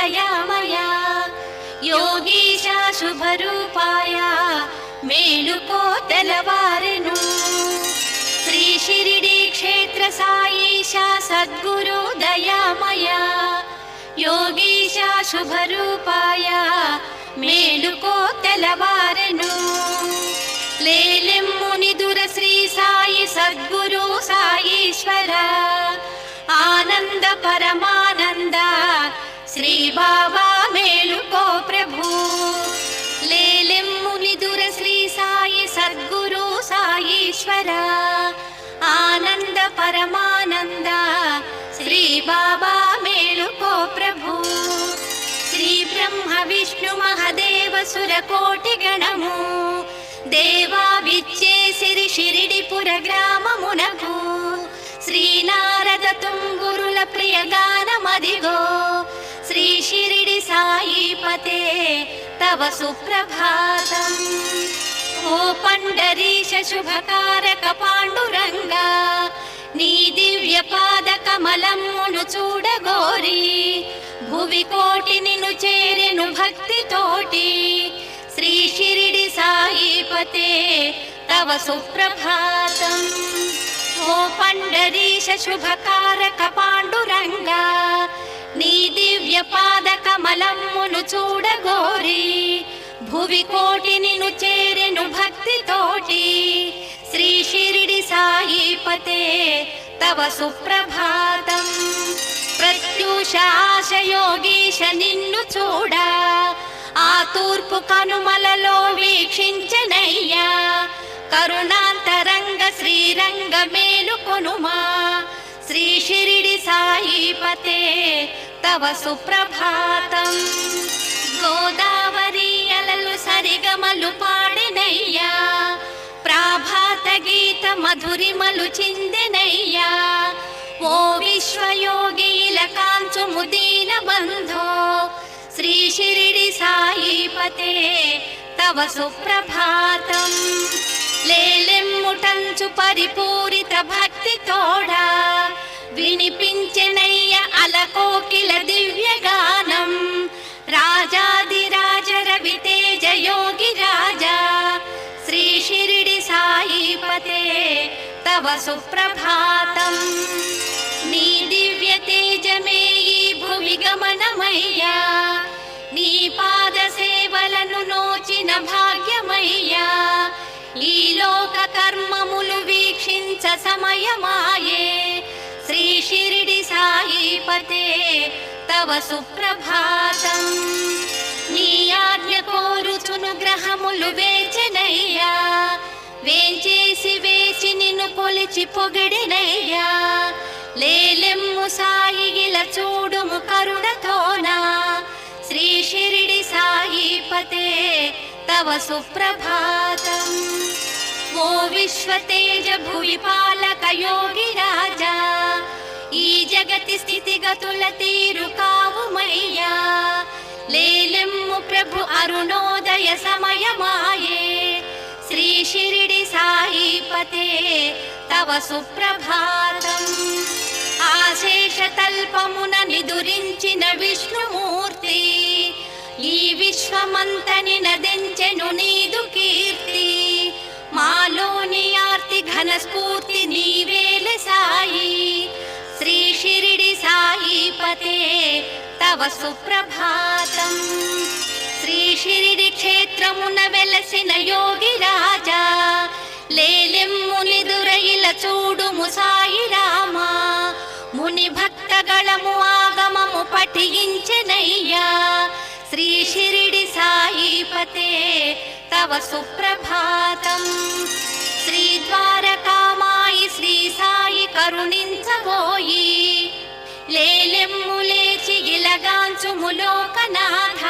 దయామయా యోగీశా శుభరూపాయ మేలుకో తెలవారెను. శ్రీ షిరిడి క్షేత్ర సాయీశా సద్గురు దయామయా యోగీశా శుభరూపాయ మేలుకో తెలవారెను. లేలెమ్ము నిదుర శ్రీ సాయి సద్గురు సాయీశ్వర ఆనంద పరమానంద శ్రీ బాబా మేలుకో ప్రభు. లేలెమ్ము నిదుర శ్రీ సాయి సద్గురు సాయీశ్వర ఆనంద పరమానంద శ్రీ బాబా మేలుకో ప్రభు. శ్రీ బ్రహ్మ విష్ణు మహదేవ సురకోటి గణము దేవా విచ్చేసిరి షిరిడిపుర గ్రామమునకు. శ్రీ నారద తుంగురుల ప్రియ గానమదిగో శ్రీ షిరిడి సాయిపతే తవ సుప్రభాతం. ఓ పండరీశ శుభకారక పాండురంగ నీ దివ్య పాద కమలమ్మును చూడగోరి భువి కోటి నిన్ను చేరెను భక్తితోటి. శ్రీ షిరిడి సాయిపతే తవ సుప్రభాతం. ఓ పండరీశ శుభకారక పాండురంగ నీ దివ్య పాద కమలమ్మును చూడగోరి భువి కోటి నిన్ను చేరెను భక్తితోటి. శ్రీ షిరిడి సాయిపతే తవ సుప్రభాతం. ప్రత్యూష ఆశ యోగీశ నిన్ను చూడ ఆ తూర్పు కనుమలలో వీక్షించనయ్యా కరుణాంతరంగ శ్రీరంగ మేలుకొనుమా. శ్రీ షిరిడి సాయిపతే తవ సుప్రభాతం. గోదావరి అలలు సరిగమలు పాడినయ్యా ప్రాభాత గీత మధురిమలు చిందెనయ్యా. ఓ విశ్వయోగిల కాంచుము దీన బంధో శ్రీ షిరిడి సాయిపతే తవ సుప్రభాతం. లేలెమ్ముటంచు పరిపూరిత భక్తి తోడా వినిపించెనయ్య అలకోకిల దివ్య గానం. రాజాదిరాజ రవితేజ యోగి రాజా శ్రీ షిరిడి సాయిపతే తవ సుప్రభాతం. నీ దివ్య తేజమే ఈ భువి గమనమయ్యా నీ పాద సేవలను నోచిన భాగ్యమయ్యా. ఈ లోక కర్మములు వీక్షించ సమయమాయే శ్రీ షిరిడి సాయిపతే తవ సుప్రభాతం. నీ ఆజ్ఞ కోరుచును గ్రహములు వేచెనయ్యా వేంచేసి వేచి నిన్ను కొలిచి పొగిడినయ్యా. లేలెమ్ము సాయి ఇలా చూడుము కరుణతోనా శ్రీ షిరిడి సాయిపతే తవ సుప్రభాతం. ఓ విశ్వతేజ భువి పాలక యోగి రాజా ఈ జగతి స్థితిగతుల తీరు కావుమయ్యా. లేలెమ్ము ప్రభు అరుణోదయ సమయమాయే శ్రీ షిరిడి సాయిపతే తవ సుప్రభాతం. ఆశేష తల్పమున నిదురించిన విష్ణుమూర్తి ఈ విశ్వమంతని నదించెను నీదు కీర్తి. మాలోని ఆర్తి ఘన స్ఫూర్తి నీవేలె సాయి శ్రీ షిరిడి సాయిపతే తవ సుప్రభాతం. శ్రీ షిరిడి క్షేత్రమున వెలసిన యోగి రాజా లేలెమ్ము నిదురైల చూడుము సాయి రామా. ముని భక్తగళము ఆగమము పఠించెనయ్యా శ్రీ షిరిడి సాయిపతే తవ సుప్రభాతం. శ్రీ ద్వారకామాయి శ్రీ సాయి కరుణించబోయి లేలెమ్ము లేచి గిలగాంచుము లోకనాథ.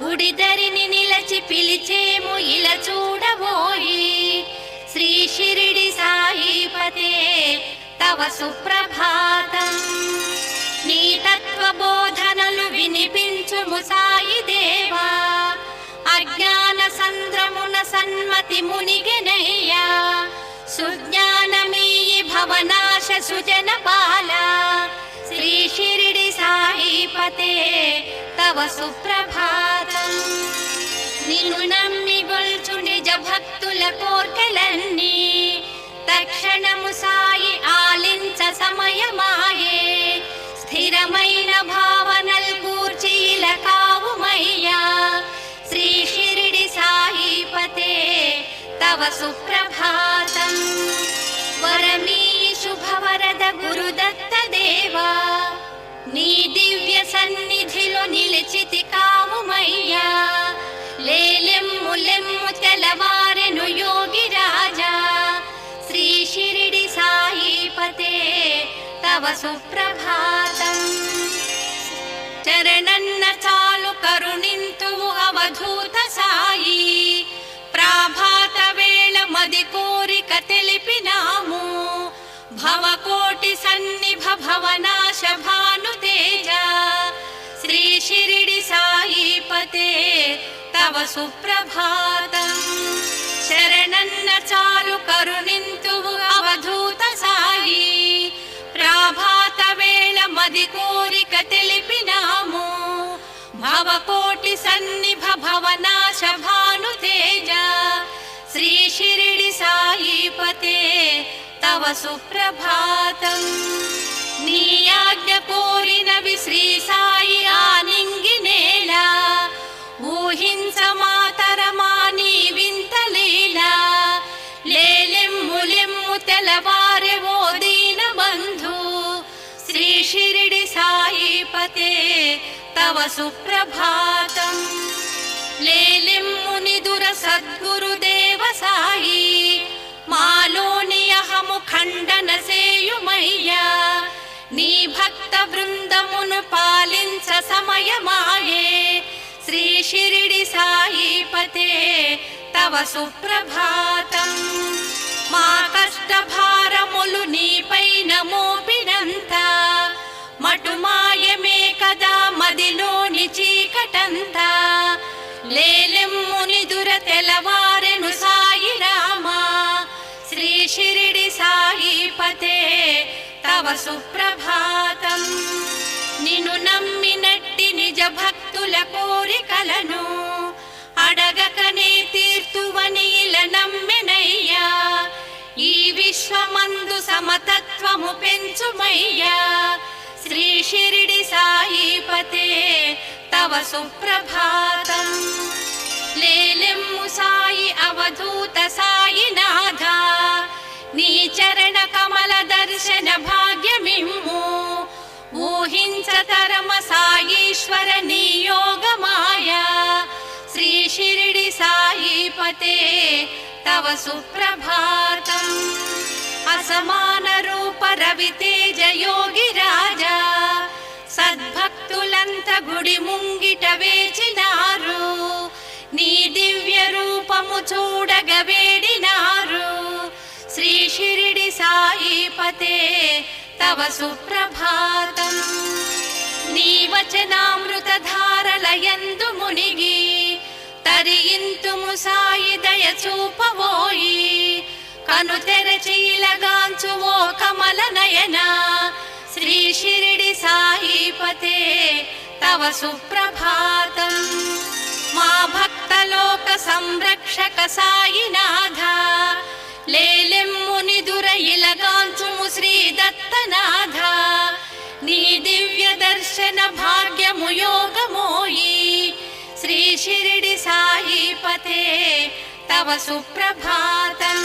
గుడిదరిని నిలచి పిలిచేము ఇలా చూడబోయి శ్రీ షిరిడి సాయిపతే తవ సుప్రభాతం. నీ తత్వ బోధనలు వినిపించుము సాయి దేవా అజ్ఞాన సంద్రమున సన్మతి మునిగెనయ్యా. సుజ్ఞానమీయి భవనాశ సుజన పాల శ్రీ షిరిడి సాయి సాయిపతే తవ సుప్రభాతం. నిన్ను నమ్మి గొల్చు నిజ భక్తుల కోర్కెలన్నీ తక్షణము సాయి ఆలించ సమయమాయే. స్థిరమైన భావనల్ కూర్చీల కావుమయ్యా శ్రీ షిరిడి సాయిపతే తవ సుప్రభాతం. వరమీ శుభవరద గురుదత్త దేవా నీ దివ్య సన్నిధిలో నిలిచితి కావుమయ్యా. లేలెమ్ము లెమ్ము తెలవారెను యోగి రాజా శ్రీ షిరిడి సాయిపతే తవ సుప్రభాతం. చరణన్న చాలు కరుణింతువు అవధూత సాయి. ప్రాభాత వేళ మది కోరిక తెలిపినాము. భవకోటి సన్నిభ భవనాశ భానుతేజ శ్రీ షిరిడి సాయిపతే తవ సుప్రభాతం. శరణన్న చాలు కరుణింతువు అవధూత సాయి. ప్రాభాత వేళ మది కోరిక తెలిపినాము. భవకోటి సన్నిభ భవనాశ భానుతేజ శ్రీ షిరిడి సాయిపతే తవ సుప్రభాతం. నీ ఆజ్ఞ కోరినవి శ్రీ సాయి ఆనింగినేలా. ఊహించ మాతరమా నీ వింత లీలా. లేలెమ్ము లెమ్ము తెలవారె ఓ దీన బంధు శ్రీ షిరిడి సాయిపతే తవ సుప్రభాతం. లేలెమ్ము నిదుర సద్గురుదేవ సాయి. మాలోని అహము ఖండన సేయుమయ్యా. నీ భక్త బృందమును పాలించ సమయమాయే శ్రీ షిరిడి సాయిపతే తవ సుప్రభాతం. మా కష్ట భారములు నీపైన మోపినంత మటుమాయమే కదా మదిలోని చీకటంతా. లేలెమ్ము నిదుర తెలవారెను సాయి రామా శ్రీ షిరిడి సాయిపతే తవ సుప్రభాతం. నిన్ను నమ్మినట్టి నిజ భక్తుల కోరికలను అడగకనే తీర్తువని ఇలా నమ్మెనయ్యా. ఈ విశ్వమందు సమతత్వము పెంచుమయ్యా శ్రీ షిరిడి సాయిపతే తవ సుప్రభాతం. లేలెమ్ము సాయి అవధూత సాయినాథ. నీ చరణ కమల దర్శన భాగ్యమిమ్ము. ఊహించ తరమ సాయీశ్వర నీ యోగమాయా శ్రీ షిరిడి సాయిపతే తవ సుప్రభాతం. అసమాన రూప రవితేజ యోగి రాజా. సద్భక్తులంత గుడి ముంగిట వేచినారు. నీ దివ్య రూపము చూడగ వేడినారు శ్రీ షిరిడి సాయిపతే తవ సుప్రభాతం. నీ వచనామృత ధారలయందు మునిగి తరింతుము సాయి దయ చూపవోయి. కను తెరచీలగాంచు ఓ కమల నయన శ్రీ షిరిడి సాయిపతే తవ సుప్రభాతం. మా భక్తలోక సంరక్షక సాయినాథ. లేలెమ్ము నిదుర ఇలగాంచుము శ్రీ దత్తనాథ. నీ దివ్య దర్శన భాగ్యము యోగమోయి శ్రీ షిరిడి సాయిపతే తవ సుప్రభాతం.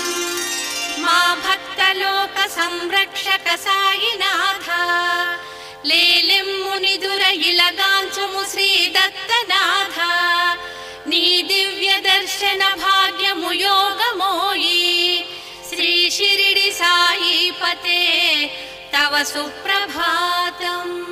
మా భక్తలోక సంరక్షక సాయినాథ. లేలెమ్ము నిదుర ఇలగాంచుము శ్రీ దత్తనాథ. నీ దివ్య దర్శన భాగ్యము యోగమోయి శ్రీ షిరిడి సాయిపతే తవ సుప్రభాతం.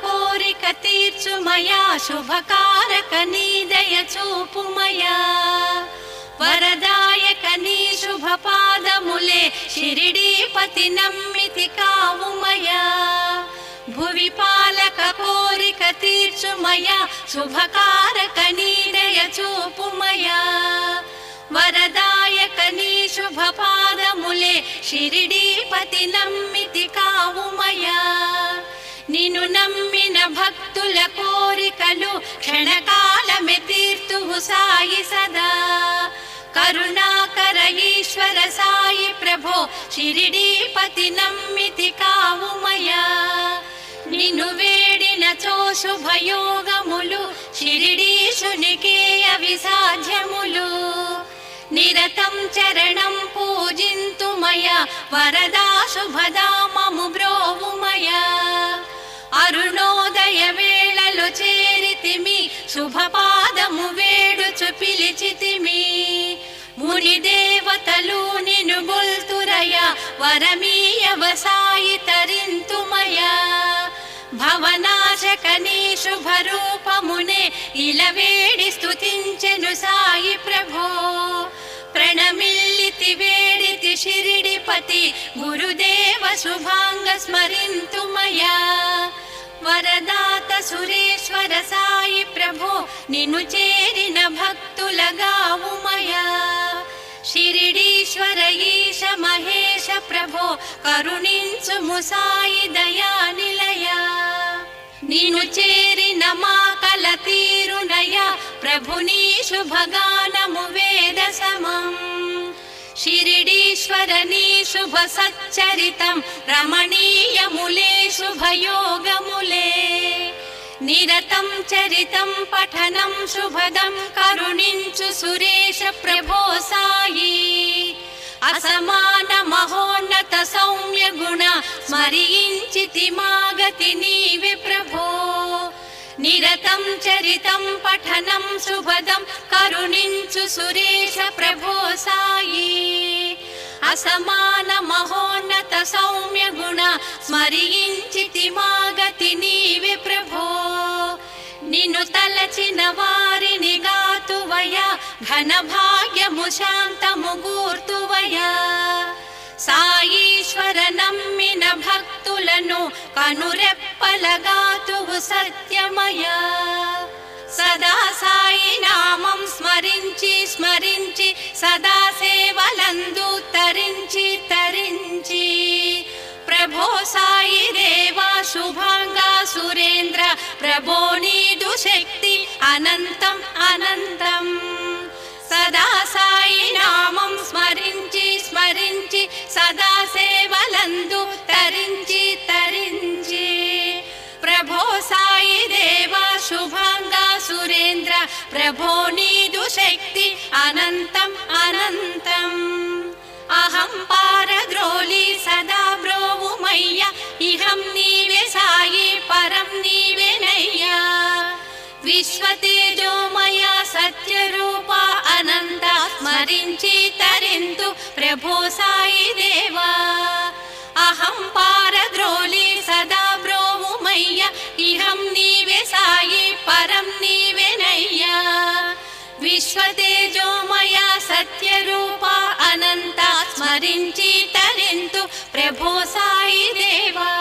కోరిక తీర్చుమయా శుభకారక నీ దయ చూపుమయా. వరదాయక నీ శుభ పాదములే షిరిడీపతి నమ్మితి కావుమయా. భువి పాలక కోరిక తీర్చుమయా శుభకారక నీ దయ చూపుమయా వరదాయక నీ శుభ పాదములే షిరిడీపతి నమ్మితి కావుమయా నిన్ను నమ్మిన భక్తుల కోరికలు క్షణకాలమే తీర్తువు సాయి సదా కరుణాకర ఈశ్వర సాయి ప్రభో షిరిడీపతి నమ్మితి కావుమయా నిన్ను వేడిన చో శుభయోగములు షిరిడీశునికే అవి సాధ్యములు నిరతం చరణం పూజింతుమయా వరదా శుభదామము బ్రోవుమయా అరుణోదయ వేళలో చేరితిమి శుభపాదము వేడుచు పిలిచితిమి ముని దేవతలు నిన్ను గొల్తురయా వరమీయవ సాయి తరింతుమయా భవనాశక నీ శుభ రూపమునే ఇలవేడి స్తుతించెను సాయి ప్రభో ప్రణమిల్లితి వేడితి షిరిడిపతి గురుదేవ శుభాంగ స్మరింతుమయా వరదాత సురేశ్వర సాయి ప్రభో నిన్ను చేరిన భక్తులగావుమయా షిరిడీశ్వర ఈశ మహేశ ప్రభో కరుణించుము సాయి దయా నిలయా నిన్ను చేరిన మా కల తీరునయా ప్రభుని శుభగానము వేద సమం షిరిడీశ్వర నీ శుభ సచ్చరితం రమణీయములే శుభయోగములే నిరతం చరితం పఠనం శుభదం కరుణించు సురేశ ప్రభో సాయి అసమాన మహోన్నత సౌమ్య గుణ స్మరించితి మాగతి నీవే ప్రభో నిరతం చరితం పఠనం శుభదం కరుణించు సురేశ ప్రభో సాయి అసమాన మహోన్నత సౌమ్య గుణ స్మరించితి మాగతి నీవే ప్రభో నిన్ను తలచిన వారిని గాతువయా ఘన భాగ్యము శాంతము గూర్తువయా సాయీశ్వర నమ్మిన భక్తులను కనురెప్పలగాతువు సత్యమయా సదా సాయి నామం స్మరించి స్మరించి సదా సేవలందు తరించి తరించి ప్రభో సాయి దేవా శుభాంగా సురేంద్ర ప్రభో నీదు శక్తి అనంతం అనంతం సదా సాయి నామం స్మరించి స్మరించి సదా సేవలందు తరించి తరించి ప్రభో సాయి దేవా శుభాంగా సురేంద్ర ప్రభో నీదు శక్తి అనంతం అనంతం అహం పారద్రోలి సదా బ్రోవుమయ్య ఇహం నీవే సాయి పరం నీవేనయ్యా విశ్వతేజోమయ సత్యరూప అనంత స్మరించి తరింతు ప్రభో సాయి దేవా అహం పారద్రోలి సదా బ్రోవుమయ్య ఇహం నీవే సాయి పరం నీవేనయ్యా విశ్వతేజోమయ సత్యరూప అనంత స్మరించి తరింతు ప్రభో సాయి దేవా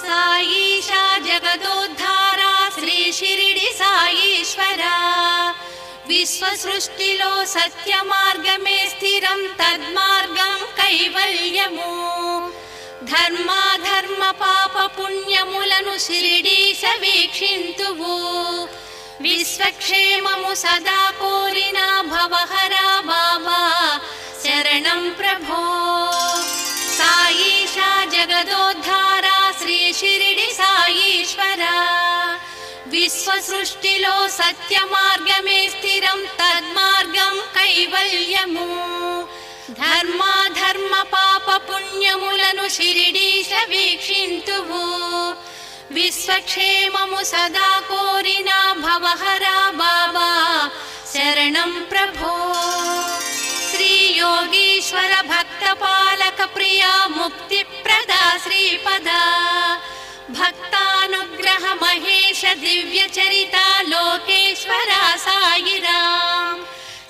సాయీశా జగదోద్ధారా శ్రీ షిరిడి సాయీశ్వరా విశ్వ సృష్టిలో సత్య మార్గమే స్థిరం తద్మార్గం కైవల్యము ధర్మాధర్మ పాప పుణ్యములను షిరిడీశ వీక్షింతువు విశ్వక్షేమము సదా కోరిన భవహరా బాబా శరణం ప్రభో సాయీశా జగదోద్ధారా శ్రీ షిరిడి సాయీశ్వరా విశ్వ సృష్టిలో సత్య మార్గమే స్థిరం తద్మార్గం కైవల్యము ధర్మాధర్మ పాప పుణ్యములను షిరిడీశ వీక్షింతువు విశ్వక్షేమము సదా కోరిన భవహరా బాబా శరణం ప్రభో శ్రీ యోగీశ్వర భక్త పాలక ప్రియా ముక్తి ప్రదా శ్రీపదా భక్తానుగ్రహ మహేశ దివ్య చరిత లోకేశ్వర సాయిరాం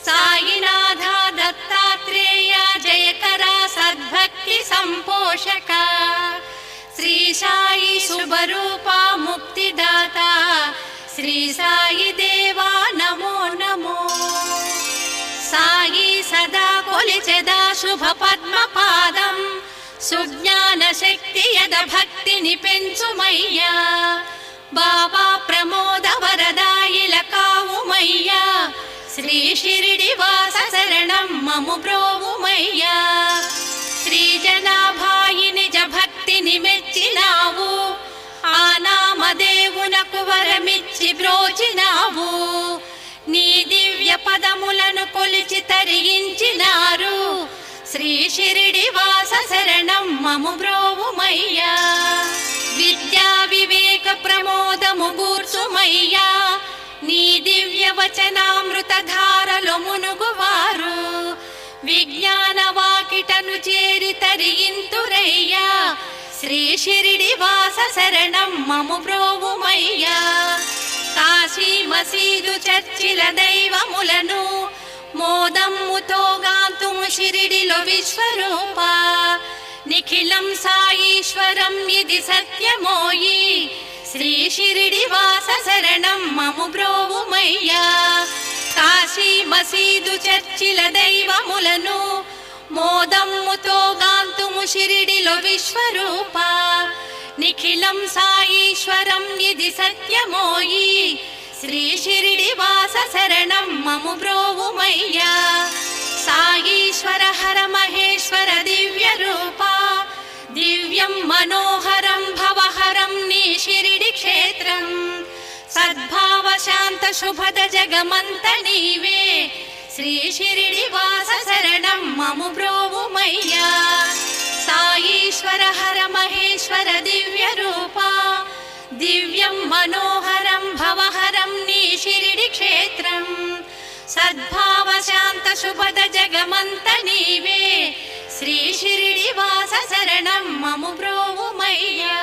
సాయినాథ దత్తాత్రేయ జయకరా సద్భక్తి సంపోషక శ్రీ సాయి శుభరూప ముక్తిదాత శ్రీ సాయి దేవా నమో నమో సాయి సదా కొలిచెదా శుభ పద్మపాదం సుజ్ఞాన శక్తి యద భక్తిని పెంచుమయ్యా బాబా ప్రమోద వరదాయిల కావుమయ్యా శ్రీ షిరిడి వాస శరణం మము బ్రోవుమయ్యా శ్రీ జనాభాయి నిజ భక్తిని మెచ్చినావు ఆ నామదేవునకు వరమిచ్చి బ్రోచినావు నీ దివ్య పదములను కొలిచి తరించినారు శ్రీ షిరిడి వాస శరణం మము బ్రోవుమయ్యా విద్యా వివేక ప్రమోదము గూర్చుమయ్యా నీ దివ్య వచనామృత ధారలో మునుగువారు విజ్ఞాన వాకిటను చేరి తరింతురయ్యా శ్రీ షిరిడి వాస శరణం మము బ్రోవుమయ్యా కాశీ మసీదు చర్చిల దైవములను మోదమ్ముతో గాంతుము షిరిడిలో విశ్వరూప నిఖిలం సాయీశ్వరం ఇది సత్యమోయి శ్రీ షిరిడి వాస శరణం మము బ్రోవుమయ్యా కాశీ మసీదు చర్చిల దైవములను మోదమ్ముతో గాంతుము షిరిడిలో విశ్వరూప నిఖిలం సాయీశ్వరం ఇది సత్యమోయి శ్రీ షిరిడి వాస శరణం మము బ్రోవుమయ్యా సాయీశ్వర హర మహేశ్వర దివ్య రూప దివ్యం మనోహరం భవహరం నీ షిరిడి క్షేత్రం సద్భావ శాంత శుభద జగమంత నీవే శ్రీ షిరిడి వాస శరణం మము బ్రోవుమయ్యా సాయీశ్వర హర మహేశ్వర దివ్య రూప దివ్యం మనోహరం భవహరం నీ షిరిడి క్షేత్రం సద్భావ శాంత శుభద జగమంత నీవే శ్రీ షిరిడి వాస శరణం మము బ్రోవుమయ్యా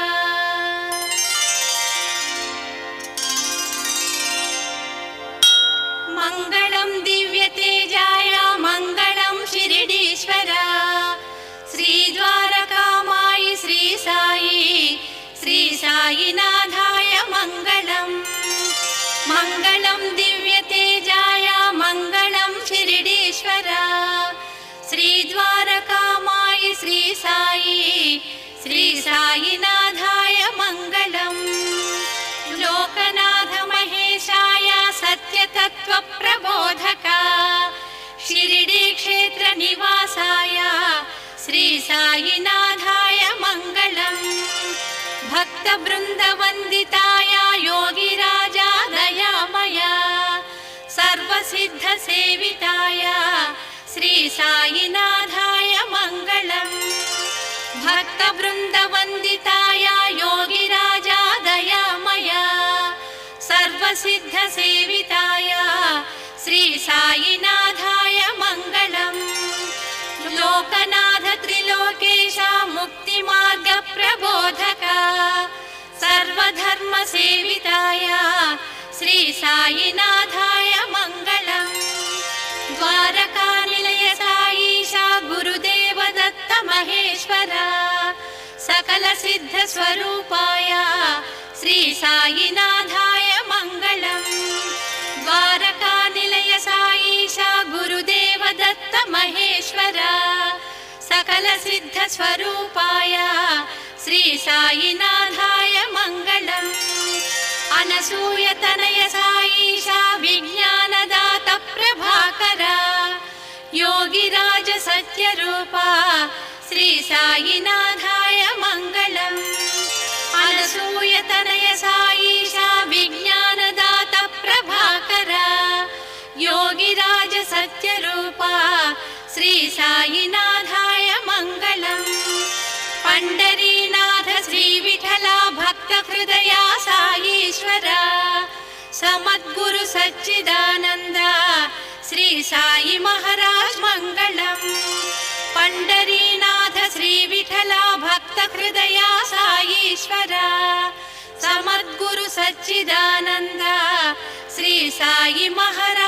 మంగళం దివ్య తేజాయ మంగళం షిరిడీశ్వర శ్రీ ద్వారకామాయి శ్రీ సాయి శ్రీ సాయినాథాయ మంగళం మంగళం దివ్య తేజాయ మంగళం షిరిడీశ్వర శ్రీ ద్వారకామాయి శ్రీ సాయి శ్రీ సాయినాథాయ మంగళం లోకనాథ మహేశాయ సత్యతత్వ ప్రబోధక షిరిడి క్షేత్ర నివాసాయ శ్రీ సాయినాథాయ మంగళం భక్త బృంద వందితాయ యోగిరాజా దయామయ సర్వసిద్ధ సేవితాయ శ్రీ సాయినాథాయ మంగళం భక్త బృంద వందితాయ యోగిరాజా దయామయ సర్వసిద్ధ సేవితాయ శ్రీ సాయినాథాయ మంగళం లోకనాథ త్రిలోకేశ ముక్తి మార్గ ప్రబోధక సర్వధర్మ సేవితాయ శ్రీ సాయినాథాయ మంగళం ద్వారకా నిలయ సాయిష గురుదేవ దత్త మహేశ్వర సకల సిద్ధ స్వరూపాయ శ్రీ సాయినాథాయ మంగళం ద్వారకా నిలయ సాయిష గురుదేవ దత్త మహేశ్వర సకల సిద్ధ స్వరూపాయ శ్రీ సాయినాథాయ మంగళం అనసూయ తనయ సాయిష విజ్ఞానదాత ప్రభాకర యోగిరాజ సత్యరూప శ్రీ సాయినాథాయ మంగళం అనసూయ తనయ సాయిష విజ్ఞానదాత ప్రభాకర యోగిరాజ సత్యరూప శ్రీ సాయినాథాయ మంగళం పండరీనాథ శ్రీ విఠల భక్త హృదయ సాయీశ్వర సమద్గురు సచ్చిదానంద శ్రీ సాయి మహారాజ్ మంగళం పండరీనాథ శ్రీ విఠల భక్త హృదయ సాయీశ్వర సమద్గురు సచ్చిదానంద శ్రీ సాయి మహారాజ్